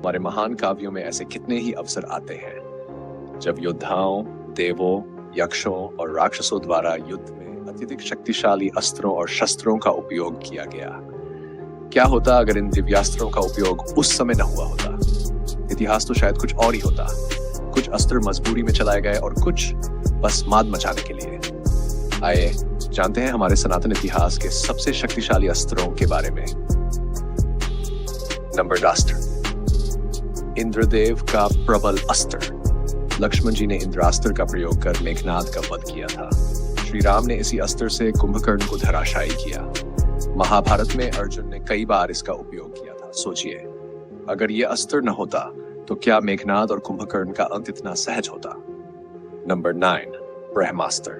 हमारे महान काव्यों में ऐसे कितने ही अवसर आते हैं जब योद्धाओं, देवों, यक्षों और राक्षसों द्वारा युद्ध में अत्यधिक शक्तिशाली अस्त्रों और शस्त्रों का उपयोग किया गया। क्या होता अगर इन दिव्यास्त्रों का उपयोग उस समय न हुआ होता? इतिहास तो शायद कुछ और ही होता। कुछ अस्त्र मजबूरी में चलाए गए और कुछ बस माद मचाने के लिए। आइए जानते हैं हमारे सनातन इतिहास के सबसे शक्तिशाली अस्त्रों के बारे में। नंबर डास्टर, इंद्रदेव का प्रबल अस्त्र। लक्ष्मण जी ने इंद्रास्त्र का प्रयोग कर मेघनाद का वध किया था। श्री राम ने इसी अस्त्र से कुंभकर्ण को धराशायी किया। महाभारत में अर्जुन ने कई बार इसका उपयोग किया था। सोचिए, अगर यह अस्त्र न होता तो क्या मेघनाद और कुंभकर्ण का अंत इतना सहज होता? नंबर 9, ब्रह्मास्त्र।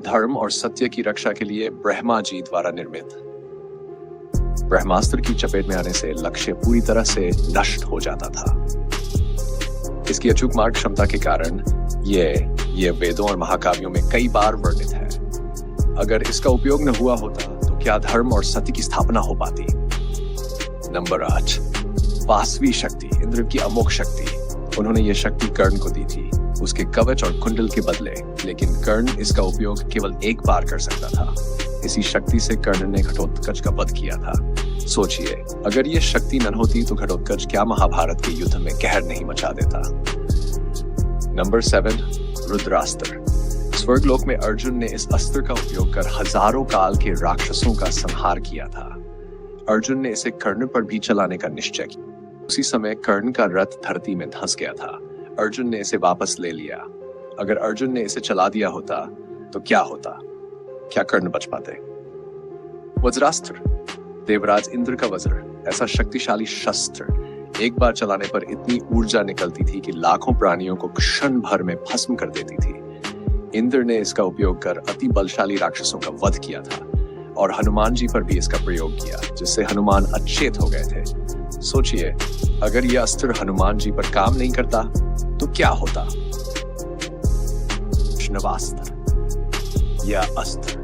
धर्म और सत्य की रक्षा के लिए ब्रह्मा जी द्वारा निर्मित। ब्रह्मास्त्र की चपेट में आने से लक्ष्य पूरी तरह से नष्ट हो जाता था। इसकी अचूक मार क्षमता के कारण ये वेदों और महाकाव्यों में कई बार वर्णित है। अगर इसका उपयोग न हुआ होता तो क्या धर्म और सत्य की स्थापना हो पाती? नंबर 8, वासवी शक्ति। इंद्र की अमोघ शक्ति। उन्होंने ये शक्ति कर्ण को दी थी, उसके कवच और कुंडल के बदले, लेकिन कर्ण इसका उपयोग केवल एक बार कर सकता था। इसी शक्ति से कर्ण ने घटोत्कच का वध किया था। सोचिए, अगर ये शक्ति न होती तो घटोत्कच क्या महाभारत के युद्ध में कहर नहीं मचा देता। नंबर 7, रुद्रास्त्र। स्वर्गलोक में अर्जुन ने इस अस्त्र का उपयोग कर हजारों काल के राक्षसों का संहार किया था। अर्जुन ने इसे कर्ण पर भी चलाने का निश्चय किया। उसी समय कर्ण का रथ धरती में धंस गया था। अर्जुन ने इसे वापस ले लिया। अगर अर्जुन ने इसे चला दिया होता तो क्या होता? क्या कर्ण बच पाते? वज्रास्त्र। देवराज इंद्र का वज्र, ऐसा शक्तिशाली शस्त्र एक बार चलाने पर इतनी ऊर्जा निकलती थी कि लाखों प्राणियों को क्षण भर में भस्म कर देती थी। इंद्र ने इसका उपयोग कर अति बलशाली राक्षसों का वध किया था और हनुमान जी पर भी इसका प्रयोग किया, जिससे हनुमान अचेत हो गए थे। सोचिए, अगर यह अस्त्र हनुमान जी पर काम नहीं करता तो क्या होता? वैष्णवास्त्र। यह अस्त्र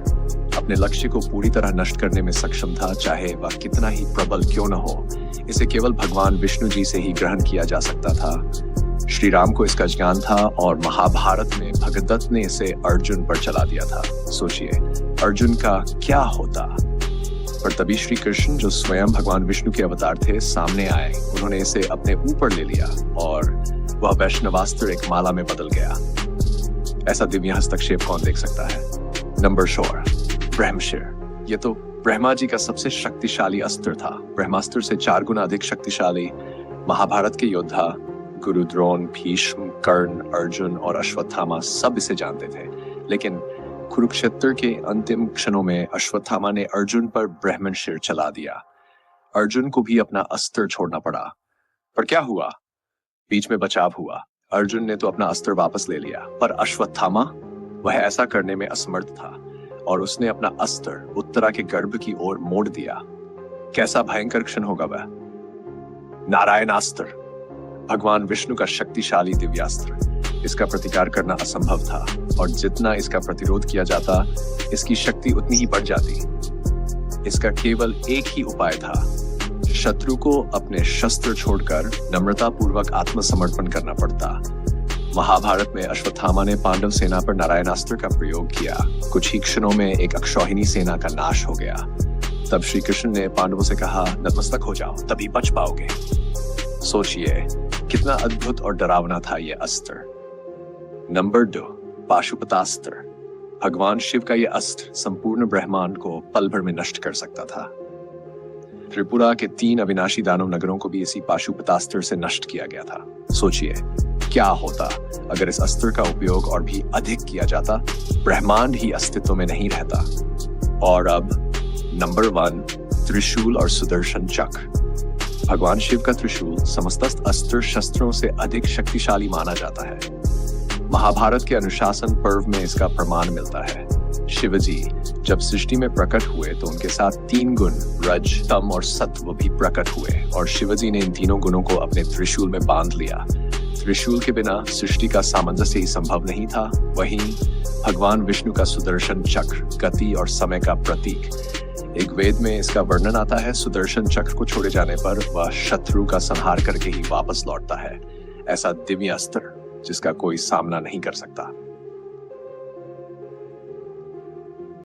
अपने लक्ष्य को पूरी तरह नष्ट करने में सक्षम था, चाहे वह कितना ही प्रबल क्यों न हो। इसे केवल भगवान विष्णु जी से ही ग्रहण किया जा सकता था। श्री राम को इसका ज्ञान था और महाभारत में भगदत्त ने इसे अर्जुन पर चला दिया था। सोचिए, अर्जुन का क्या होता? पर तभी श्री कृष्ण, जो स्वयं भगवान विष्णु के अवतार थे, सामने आए। उन्होंने इसे अपने ऊपर ले लिया और वह वैष्णवास्त्र एक माला में बदल गया। ऐसा दिव्य हस्तक्षेप कौन देख सकता है? नंबर 16, ब्रह्मशिर। ये तो ब्रह्मा जी का सबसे शक्तिशाली अस्त्र था। ब्रह्मास्त्र से 4 गुना अधिक शक्तिशाली महाभारत के योद्धा गुरु द्रोण, भीष्म, कर्ण, अर्जुन और अश्वत्थामा सब इसे जानते थे। लेकिन कुरुक्षेत्र के अंतिम क्षणों में अश्वत्थामा ने अर्जुन पर ब्रह्मशिर चला दिया। अर्जुन को भी अपना अस्त्र छोड़ना पड़ा। पर क्या हुआ? बीच में बचाव हुआ। अर्जुन ने तो अपना अस्त्र वापस ले लिया, पर अश्वत्थामा, वह ऐसा करने में असमर्थ था और उसने अपना अस्त्र उत्तरा के गर्भ की ओर मोड़ दिया। कैसा भयंकर क्षण होगा वह! नारायणास्त्र, भगवान विष्णु का शक्तिशाली दिव्यास्त्र। इसका प्रतिकार करना असंभव था और जितना इसका प्रतिरोध किया जाता, इसकी शक्ति उतनी ही बढ़ जाती। इसका केवल एक ही उपाय था, शत्रु को अपने शस्त्र छोड़कर नम्रता पूर्वक आत्मसमर्पण करना पड़ता। महाभारत में अश्वत्थामा ने पांडव सेना पर नारायणास्त्र का प्रयोग किया। कुछ ही क्षणों में एक अक्षौहिणी सेना का नाश हो गया। तब श्री कृष्ण ने पांडवों से कहा, नतमस्तक हो जाओ, तभी बच पाओगे। सोचिए, कितना अद्भुत और डरावना था यह अस्त्र। नंबर 2, पाशुपतास्त्र। भगवान शिव का यह अस्त्र संपूर्ण ब्रह्मांड को पल भर में नष्ट कर सकता था। त्रिपुरा के 3 अविनाशी दानव नगरों को भी इसी पाशुपतास्त्र से नष्ट किया गया था। सोचिए, क्या होता अगर इस अस्त्र का उपयोग और भी अधिक किया जाता? ब्रह्मांड ही अस्तित्व में नहीं रहता। और अब नंबर 1, त्रिशूल और सुदर्शन चक्र। भगवान शिव का त्रिशूल समस्त अस्त्र शस्त्रों से अधिक शक्तिशाली माना जाता है। महाभारत के अनुशासन पर्व में इसका प्रमाण मिलता है। शिवजी जब सृष्टि में प्रकट हुए तो उनके साथ 3 गुण रज, तम और सत्व भी प्रकट हुए और शिवजी ने इन तीनों गुणों को अपने त्रिशूल में बांध लिया। त्रिशूल के बिना सृष्टि का सामंजस्य ही संभव नहीं था। वहीं भगवान विष्णु का सुदर्शन चक्र गति और समय का प्रतीक। एक वेद में इसका वर्णन आता है, सुदर्शन चक्र को छोड़े जाने पर वह शत्रु का संहार करके ही वापस लौटता है। ऐसा दिव्य अस्त्र जिसका कोई सामना नहीं कर सकता।